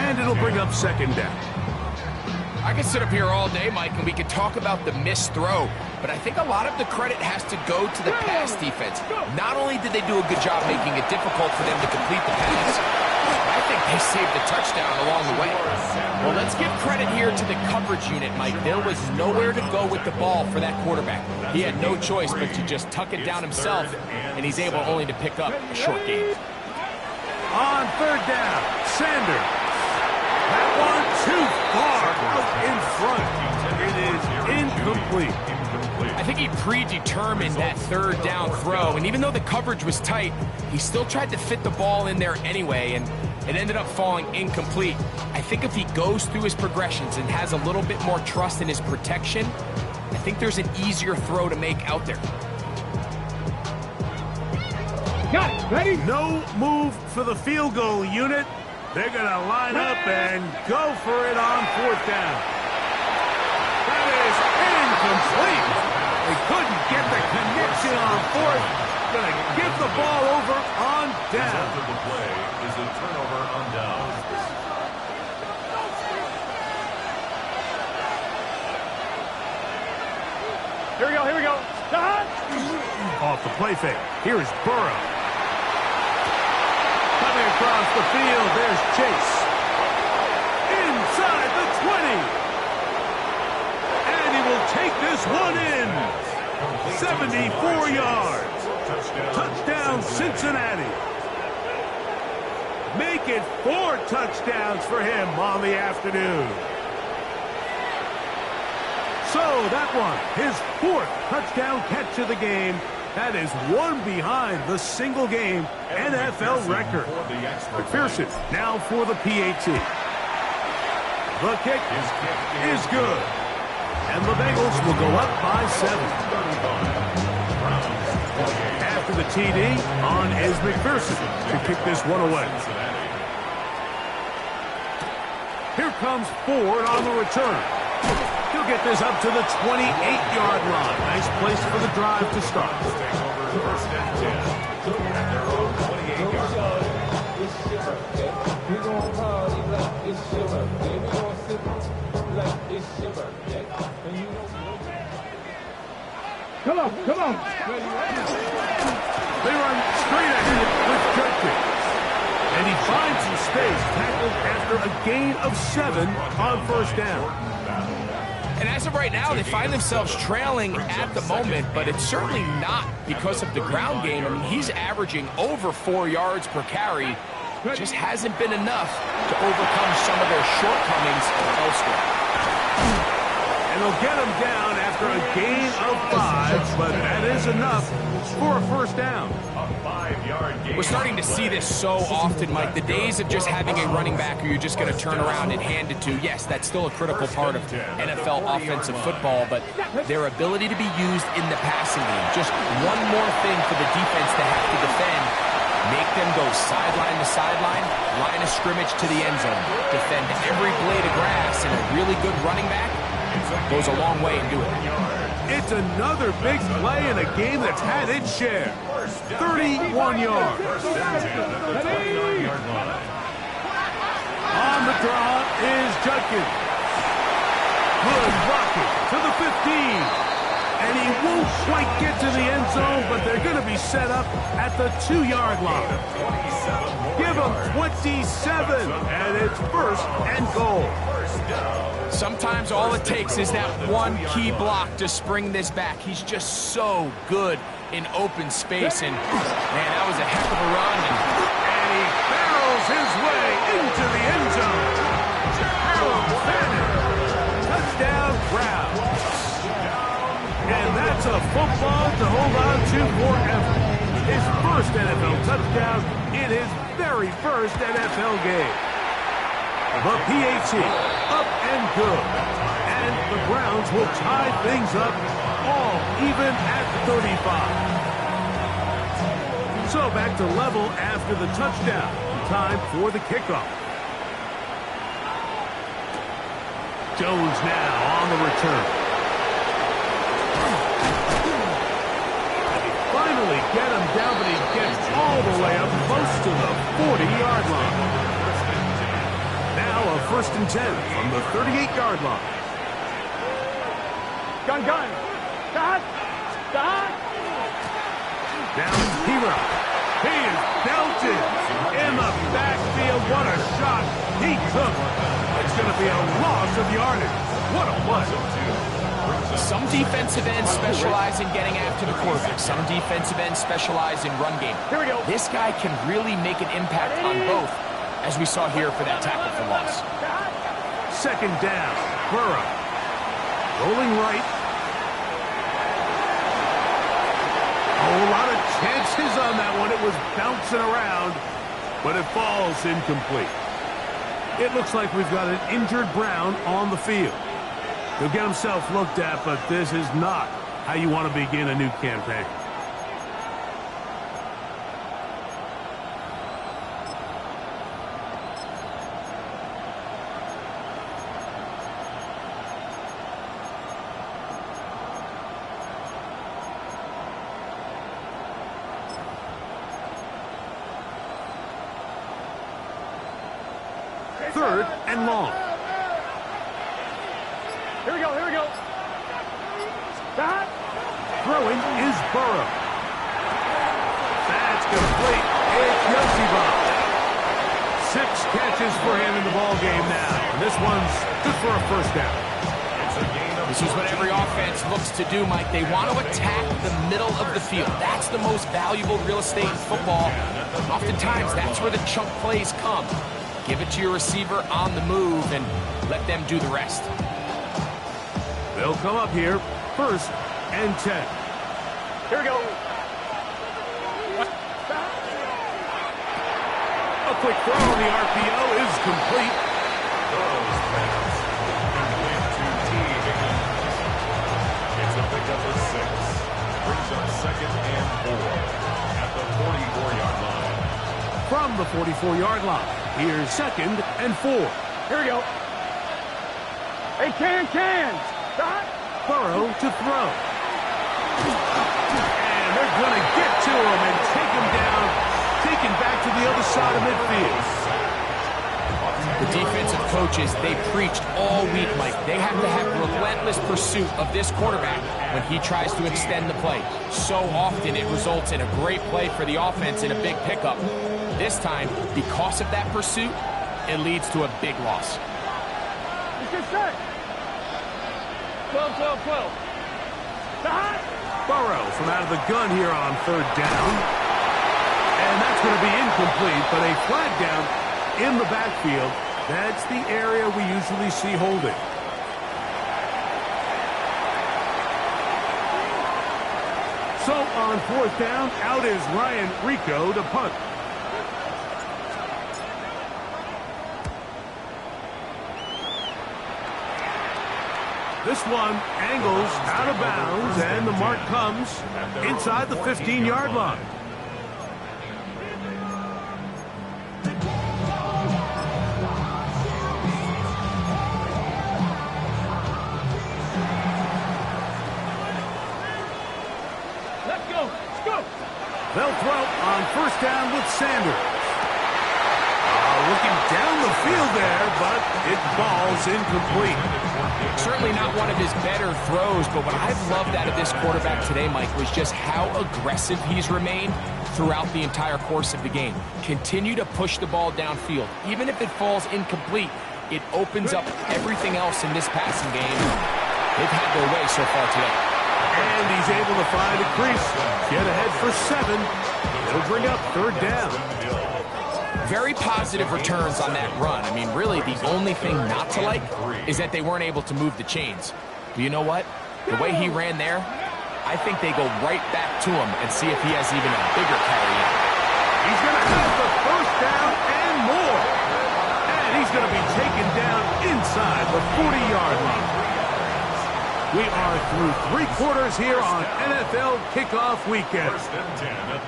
and it'll bring up second down. I could sit up here all day, Mike, and we could talk about the missed throw, but I think a lot of the credit has to go to the pass defense. Not only did they do a good job making it difficult for them to complete the pass, I think they saved the touchdown along the way. Well, let's give credit here to the coverage unit, Mike. There was nowhere to go with the ball for that quarterback. He had no choice but to just tuck it down himself, and he's able only to pick up a short gain. On third down, Sanders. That one too far out in front. It is incomplete. I think he predetermined that 3rd down throw, and even though the coverage was tight, he still tried to fit the ball in there anyway, and it ended up falling incomplete. I think if he goes through his progressions and has a little bit more trust in his protection, I think there's an easier throw to make out there. Got it. Ready? No move for the field goal unit. They're going to line up and go for it on 4th down. That is incomplete. They couldn't get the connection on 4th. Going to give the ball over on down. Result of the play is a turnover on down. Here we go. Here we go. Off the play fake. Here is Burrow. Coming across the field, there's Chase. This one in. 74 yards. Touchdown, Cincinnati. Make it 4 touchdowns for him on the afternoon. So that one, his 4th touchdown catch of the game. That is one behind the single-game NFL record. McPherson now for the PAT. The kick is good. And the Bengals will go up by 7. After the TD, on is McPherson to kick this one away. Here comes Ford on the return. He'll get this up to the 28-yard line. Nice place for the drive to start. First and 10 at their own 28-yard Come on, come on. They run straight ahead with Judkins. And he finds some space, tackled after a gain of 7 on first down. And as of right now, they find themselves trailing at the moment, but it's certainly not because of the ground game. I mean, he's averaging over 4 yards per carry. Just hasn't been enough to overcome some of their shortcomings elsewhere. And they'll get him down after a gain of 5, but that is enough for a first down. We're starting to see this so often, Mike. The days of just having a running back who you're just going to turn around and hand it to, yes, that's still a critical part of NFL offensive football, but their ability to be used in the passing game, just one more thing for the defense to have to defend, make them go sideline to sideline, line of scrimmage to the end zone, defend every blade of grass, and a really good running back goes a long way in doing it. It's another big play in a game that's had its share. 31 yards. On the draw is Judkins. Good rocket to the 15. And he won't quite get to the end zone, but they're going to be set up at the 2-yard line. Give them 27, and it's first and goal. Sometimes all it takes is that one key block to spring this back. He's just so good in open space, and man, that was a heck of a run. And he barrels his way into the end zone. Touchdown, Browns. And that's a football to hold on to forever. His first NFL touchdown in his very first NFL game. The PAT, up and good. And the Browns will tie things up all even at 35. So back to level after the touchdown. Time for the kickoff. Jones now on the return. Finally get him down, but he gets all the way up close to the 40-yard line. Now a first and 10 from the 38-yard line. Gun. Stop. Down Hero. He is belted in the backfield. What a shot he took. It's going to be a loss of yardage. What a play. Some defensive ends specialize in getting after the quarterback. Some defensive ends specialize in run game. Here we go. This guy can really make an impact on both, as we saw here for that tackle for loss. Second down. Burrow. Rolling right. A lot of chances on that one. It was bouncing around, but it falls incomplete. It looks like we've got an injured Brown on the field. He'll get himself looked at, but this is not how you want to begin a new campaign. Third and long. Here we go. Stop. Throwing is Burrow. That's complete. It's Yoshibah. 6 catches for him in the ball game now. And this one's good for a first down. It's a gain of This is what every offense looks to do, Mike. They want to attack the middle of the field. That's the most valuable real estate in football. Oftentimes, that's where the chunk plays come. Give it to your receiver on the move and let them do the rest. They'll come up here, 1st and 10. Here we go. A quick throw on the RPO is complete. Throws pass. Complete to T. Higgins. It's a pickup of 6. Brings up 2nd and 4 at the 44-yard line. From the 44-yard line, here's 2nd and 4. Here we go. Hey, can. Stop. Burrow to throw. And they're going to get to him and take him down, taken back to the other side of midfield. The defensive coaches, they preached all week, Mike. They have to have relentless pursuit of this quarterback when he tries to extend the play. So often it results in a great play for the offense and a big pickup. This time, because of that pursuit, it leads to a big loss. It's just set. 12. Stop. Burrow from out of the gun here on 3rd down. And that's going to be incomplete, but a flag down in the backfield. That's the area we usually see holding. So on 4th down, out is Ryan Rico to punt. This one angles out of bounds, and the mark comes inside the 15-yard line. Let's go. They'll throw on 1st down with Sanders. Looking down the field there, but it falls incomplete. Certainly not one of his better throws, but what I've loved out of this quarterback today, Mike, was just how aggressive he's remained throughout the entire course of the game. Continue to push the ball downfield. Even if it falls incomplete, it opens up everything else in this passing game. They've had their way so far today. And he's able to find a crease. Get ahead for 7. It'll bring up 3rd down. Very positive returns on that run. I mean, really, the only thing not to like is that they weren't able to move the chains. But you know what? The way he ran there, I think they go right back to him and see if he has even a bigger carry in. He's going to have the 1st down and more. And he's going to be taken down inside the 40-yard line. We are through 3 quarters here on NFL Kickoff Weekend.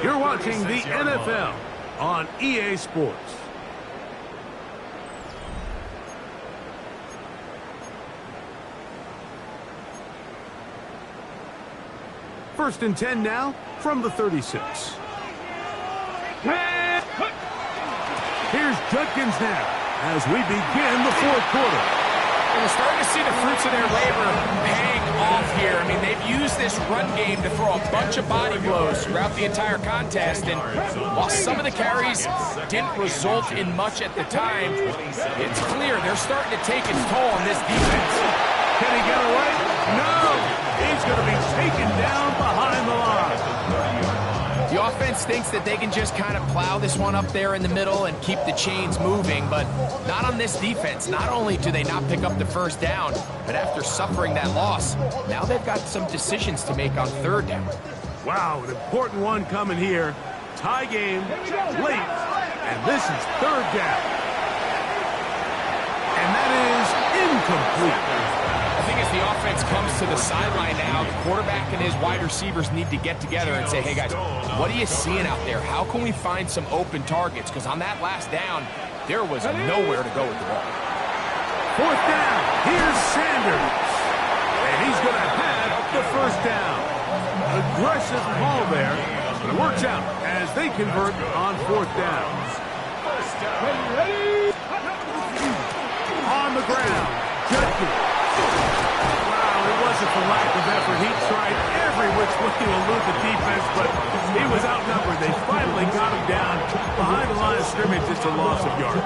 You're watching the NFL on EA Sports. First and 10 now from the 36. Here's Judkins now as we begin the 4th quarter. And we're starting to see the fruits of their labor paying off here. I mean, they've used this run game to throw a bunch of body blows throughout the entire contest. And while some of the carries didn't result in much at the time, it's clear they're starting to take its toll on this defense. Can he get away? No! He's going to be taken down behind the line. The offense thinks that they can just kind of plow this one up there in the middle and keep the chains moving, but not on this defense. Not only do they not pick up the 1st down, but after suffering that loss, now they've got some decisions to make on 3rd down. Wow, an important one coming here. Tie game, late, and this is 3rd down. And that is incomplete. I think as the offense comes to the sideline now, the quarterback and his wide receivers need to get together and say, hey guys, what are you seeing out there? How can we find some open targets? Because on that last down, there was nowhere to go with the ball. 4th down, here's Sanders. And he's going to have the 1st down. Aggressive call there, but it works out as they convert on 4th down. On the ground, Judkins. For lack of effort, he tried every which way to elude the defense, but he was outnumbered. They finally got him down behind the line of of scrimmage, it's a loss of yards.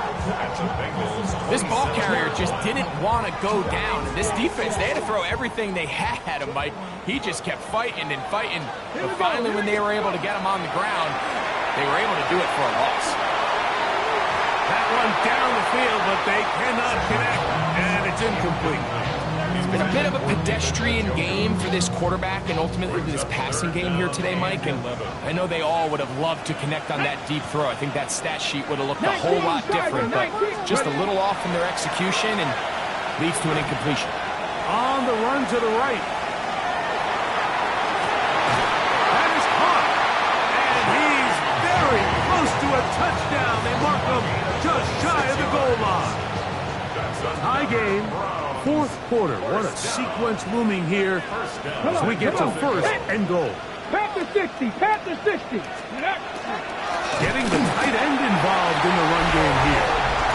This ball carrier just didn't want to go down. And this defense, they had to throw everything they had at him, Mike. He just kept fighting and fighting. But finally, when they were able to get him on the ground, they were able to do it for a loss. That one down the field, but they cannot connect, and it's incomplete. It's been a bit of a pedestrian game for this quarterback and ultimately this passing game here today, Mike. And I know they all would have loved to connect on that deep throw. I think that stat sheet would have looked a whole lot different, but just a little off in their execution and leads to an incompletion. On the run to the right. That is caught. And he's very close to a touchdown. They mark him just shy of the goal line. High game. Fourth quarter. What a sequence looming here as we get to first and goal. Pat the 60. Pat the 60. Getting the tight end involved in the run game here.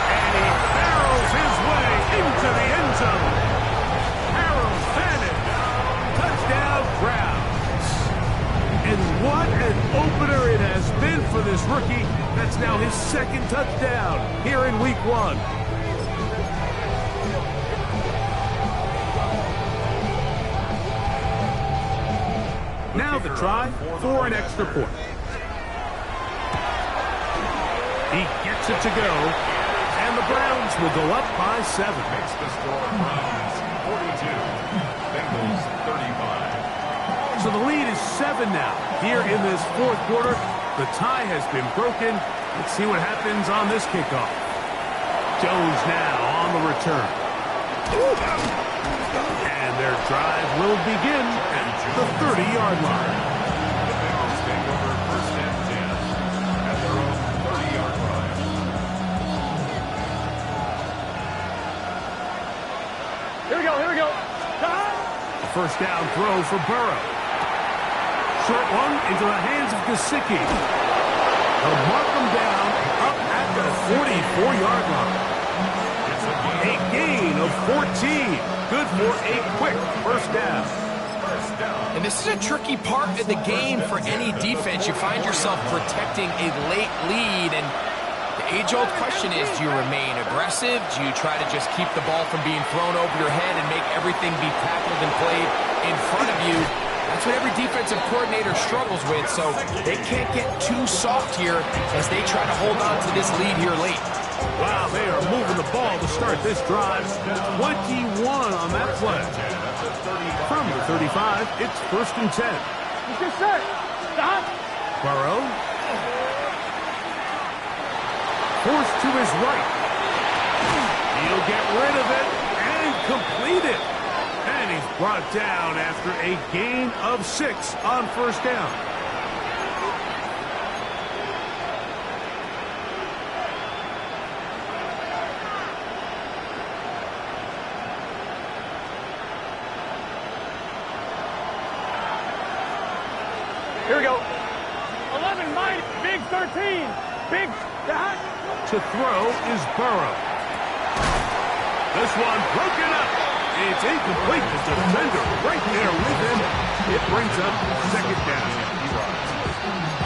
And he barrels his way into the end zone. Harold Fannin. Touchdown Browns. And what an opener it has been for this rookie. That's now his second touchdown here in week 1. Now the try for an extra point. He gets it to go, and the Browns will go up by 7. Makes the score Browns 42, Bengals 35. So the lead is 7 now. Here in this fourth quarter, the tie has been broken. Let's see what happens on this kickoff. Jones now on the return. And their drive will begin at the 30-yard line. The Bengals take over first and 10 at their own 30-yard line. Here we go. Here we go. A first down throw for Burrow. Short one into the hands of Gesicki. They'll mark them down up at the 44-yard line. A gain of 14. Good for a quick first down. And this is a tricky part of the game for any defense. You find yourself protecting a late lead, and the age-old question is, do you remain aggressive? Do you try to just keep the ball from being thrown over your head and make everything be tackled and played in front of you? That's what every defensive coordinator struggles with, so they can't get too soft here as they try to hold on to this lead here late. Wow, they are moving the ball to start this drive. 21 on that play. From the 35, it's first and 10. It's just set. Stop. Burrow. Forced to his right. He'll get rid of it and complete it. And he's brought down after a gain of 6 on first down. Here we go. 11 minus. Big 13. Big dot. To throw is Burrow. This one broken up. It's incomplete. The defender right there with him. It brings up second down.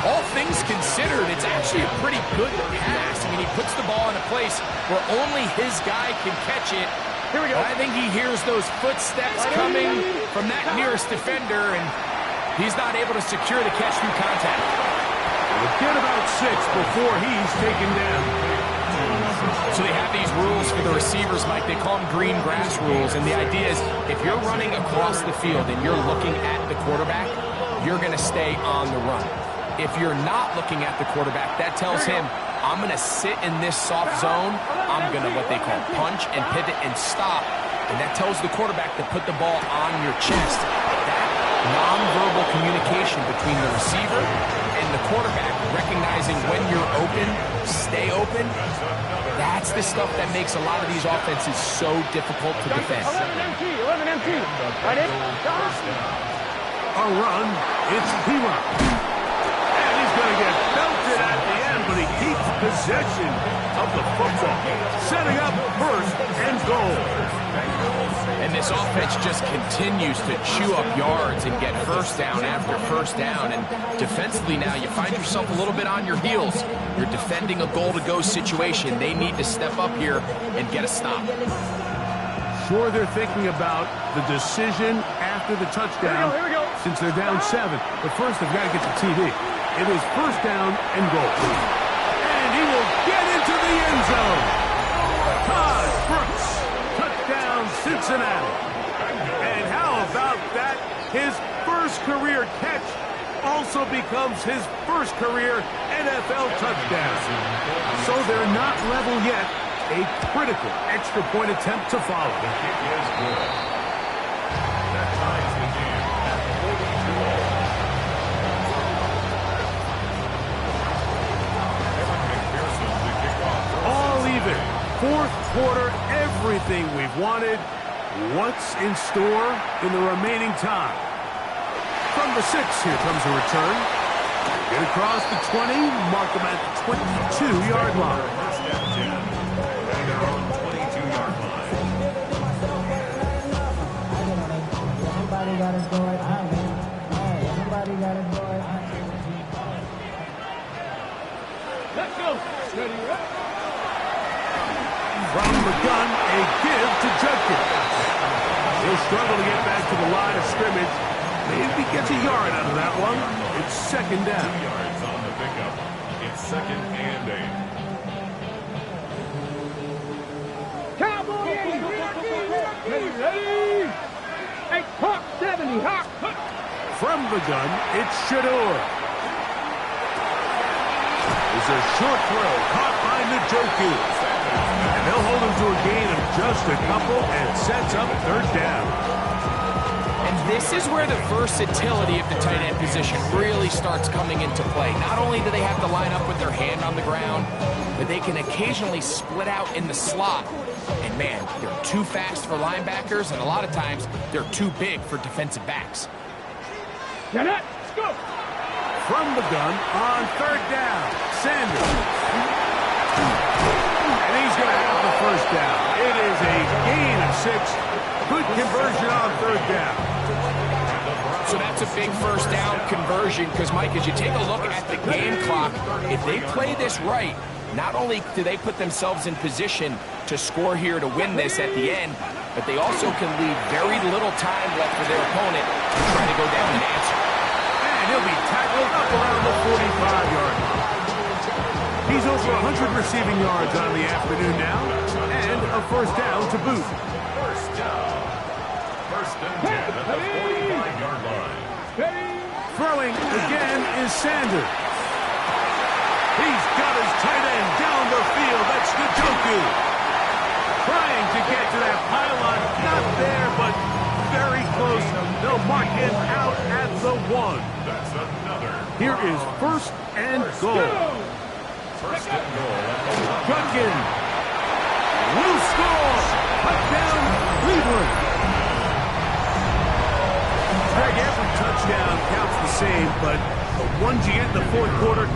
All things considered, it's actually a pretty good pass. I mean, he puts the ball in a place where only his guy can catch it. Here we go. I think he hears those footsteps coming from that nearest defender, and he's not able to secure the catch through contact. We'll get about 6 before he's taken down. So they have these rules for the receivers, Mike. They call them green grass rules, and the idea is if you're running across the field and you're looking at the quarterback, you're going to stay on the run. If you're not looking at the quarterback, that tells him, I'm going to sit in this soft zone. I'm going to what they call punch and pivot and stop. And that tells the quarterback to put the ball on your chest. That nonverbal communication between the receiver and the quarterback, recognizing when you're open, stay open, that's the stuff that makes a lot of these offenses so difficult to defend. 11 MT. Right in. A run, it's Pima. And he's going to get belted at the end, but he keeps possession of the football. Setting up first and goal. And this offense just continues to chew up yards and get first down after first down. And defensively now, you find yourself a little bit on your heels. You're defending a goal-to-go situation. They need to step up here and get a stop. Sure, they're thinking about the decision after the touchdown. Here we go. Since they're down 7. But first, they've got to get the TD. It is first down and goal. And he will get into the end zone. Todd Brooks, touchdown Cincinnati. And how about that? His first career catch also becomes his first career NFL touchdown. So they're not level yet. A critical extra point attempt to follow. The kick is good. That ties the game at 42. All even. Fourth quarter, everything we've wanted. What's in store in the remaining time? From the 6, here comes a return. Get across the 20, mark them at the 22-yard line. First and 10. And they're on 22-yard line. Somebody got to go it. Somebody got to go it. Let's go. Ready, ready. From the gun, a give to Judkins. He'll struggle to get back to the line of scrimmage. Maybe gets a yard out of that one. It's second down. 2 yards on the pickup. It's second and 8. Cowboy 80. Ready, ready. 8, hawk 70, hawk. From the gun, it's Shador. It's a short throw caught by Njoku. And they'll hold him to a gain of just a couple and sets up third down. And this is where the versatility of the tight end position really starts coming into play. Not only do they have to line up with their hand on the ground, but they can occasionally split out in the slot. And man, they're too fast for linebackers, and a lot of times they're too big for defensive backs. Get it. Let's go. From the gun on third down, Sanders. And he's going to have the first down. It is a gain of 6. Good conversion on third down. So that's a big first down conversion because, Mike, as you take a look at the game clock, if they play this right, not only do they put themselves in position to score here to win this at the end, but they also can leave very little time left for their opponent to try to go down and answer. And he'll be tackled up around the 45-yard line. He's over 100 receiving yards on the afternoon now, and a first down to boot. First down. First and 10 at the 45-yard line. Throwing again is Sanders. He's got his tight end down the field. That's Njoku. Trying to get to that pylon. Not there, but very close. They'll mark him out at the 1. That's another. Here is first and goal. First and goal at the 1. Judkins will score. Touchdown, Cleveland. Greg, every touchdown counts the same, but the ones you get in the fourth quarter,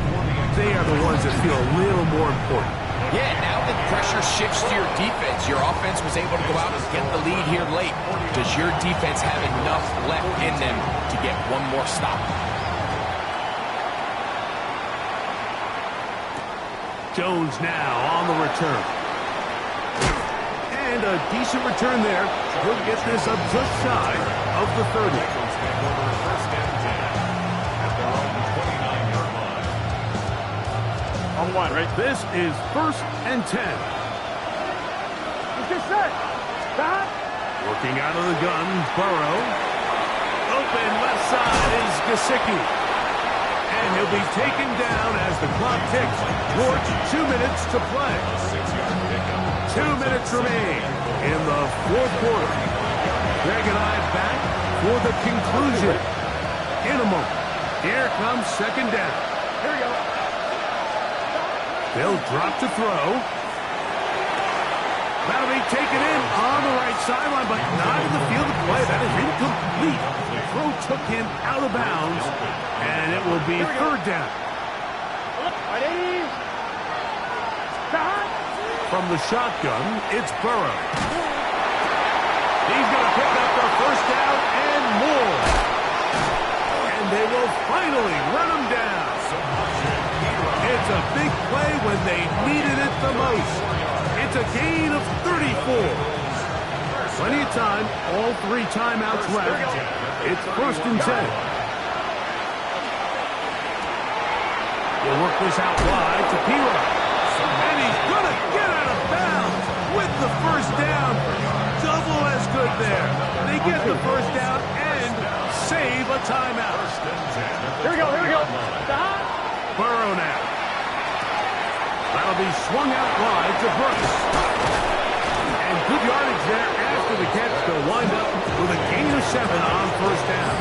they are the ones that feel a little more important. Yeah, now that pressure shifts to your defense, your offense was able to go out and get the lead here late. Does your defense have enough left in them to get one more stop? Jones now on the return. And a decent return there. He'll get this up just shy of the 30. First and 10 at their own 29-yard line. On the line, right? This is first and 10. Let's get set. Stop. Working out of the gun, Burrow. Open left side is Gesicki. And he'll be taken down as the clock ticks towards 2 minutes to play. 6-yard pickup. 2 minutes remain in the fourth quarter. Greg and I back for the conclusion in a moment. Here comes second down. Here we go. They'll drop to throw. That'll be taken in on the right sideline, but not in the field of play. That is incomplete. The throw took him out of bounds, and it will be third down. Ready. Stop. From the shotgun, it's Burrow. He's going to pick up the first down and more. And they will finally run him down. It's a big play when they needed it the most. It's a gain of 34. Plenty of time, all 3 timeouts left. It's 1st and 10. He'll work this out wide to Pira. And he's going to get out of bounds with the first down. Double as good there. They get the first down and save a timeout. Here we go, here we go. Burrow now. That'll be swung out wide to Brooks. And good yardage there after the catch. They'll wind up with a gain of 7 on first down.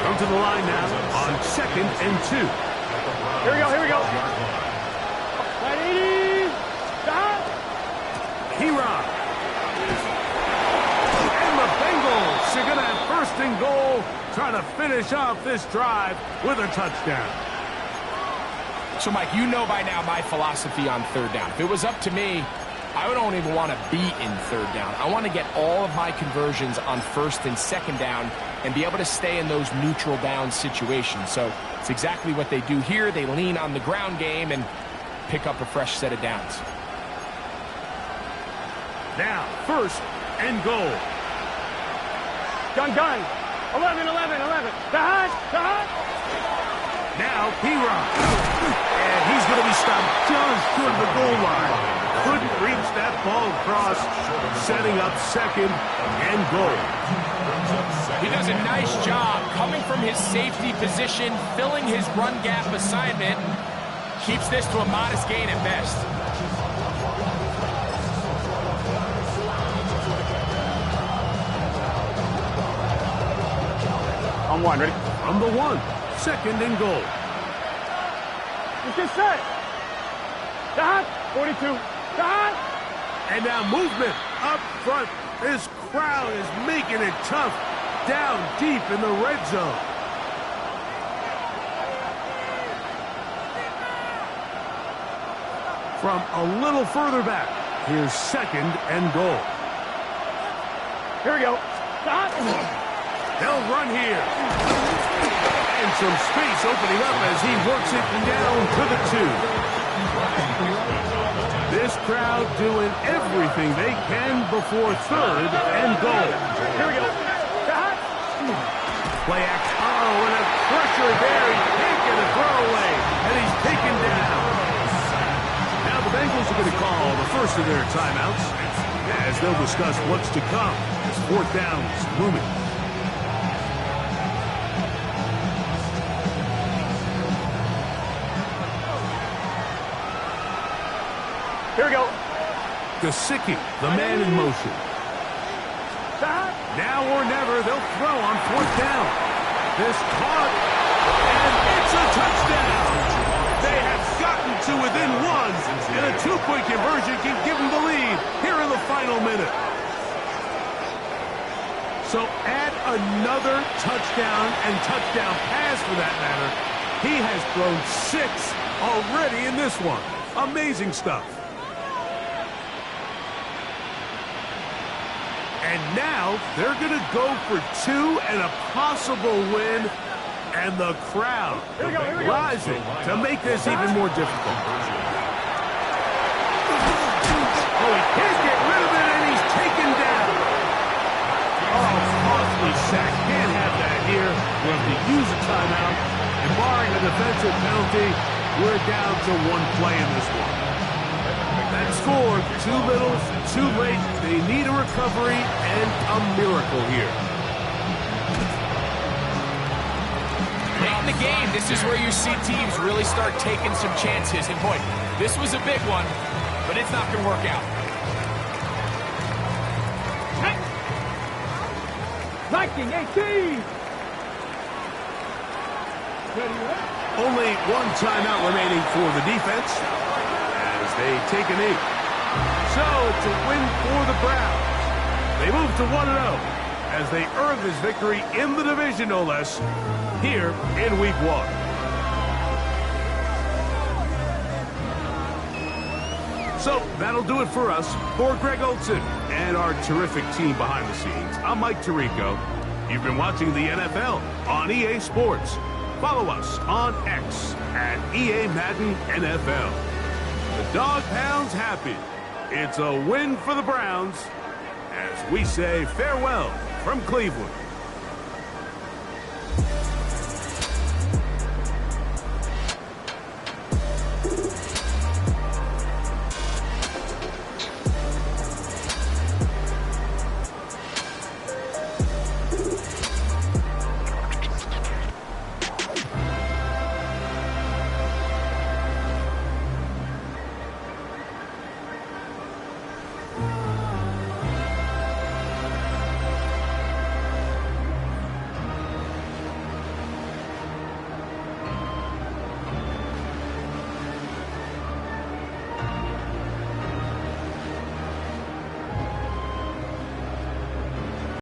Come to the line now on 2nd and 2. Here we go, here we go. 180. Stop. Kira. And the Bengals are going to have 1st and goal, trying to finish off this drive with a touchdown. So, Mike, you know by now my philosophy on 3rd down. If it was up to me, I don't even want to be in 3rd down. I want to get all of my conversions on 1st and 2nd down and be able to stay in those neutral down situations. So it's exactly what they do here. They lean on the ground game and pick up a fresh set of downs. Now, 1st and goal. Gun. 11. The hot. Now, P-Rock. And he's going to be stopped just short of the goal line. Couldn't reach that ball across, setting up 2nd and goal. He does a nice job coming from his safety position, filling his run gap assignment. Keeps this to a modest gain at best. On 1, ready? From the 1, 2nd and goal. Let's get set. The hot. 42. The hot. And now movement up front. This crowd is making it tough down deep in the red zone. From a little further back, here's 2nd and goal. Here we go. Stop. They'll run here. And some space opening up as he works it down to the 2. This crowd doing everything they can before 3rd and goal. Here we go. Play action. Oh, and a pressure there. He can't get a throwaway. And he's taken down. Now the Bengals are going to call the first of their timeouts as they'll discuss what's to come as 4th down is looming. Here we go. Gesicki, the man in motion. Now or never, they'll throw on 4th down. This caught, and it's a touchdown. They have gotten to within 1, and a 2-point conversion can give them the lead here in the final minute. So add another touchdown and touchdown pass for that matter. He has thrown 6 already in this one. Amazing stuff. And now they're going to go for 2 and a possible win. And the crowd rising to make this even more difficult. Oh, he can't get rid of it, and he's taken down. Oh, costly sack. Can't have that here. We'll have to use a timeout. And barring a defensive penalty, we're down to 1 play in this one. That score, too little, too late. They need a recovery and a miracle here. Late in the game, this is where you see teams really start taking some chances. And boy, this was a big one, but it's not going to work out. 19-18. Only 1 timeout remaining for the defense as they take a knee. So it's a win for the Browns. They move to 1-0 as they earn this victory in the division, no less, here in Week 1. So that'll do it for us. For Greg Olson and our terrific team behind the scenes, I'm Mike Tirico. You've been watching the NFL on EA Sports. Follow us on X at EA Madden NFL. The Dog Pound's happy. It's a win for the Browns as we say farewell from Cleveland.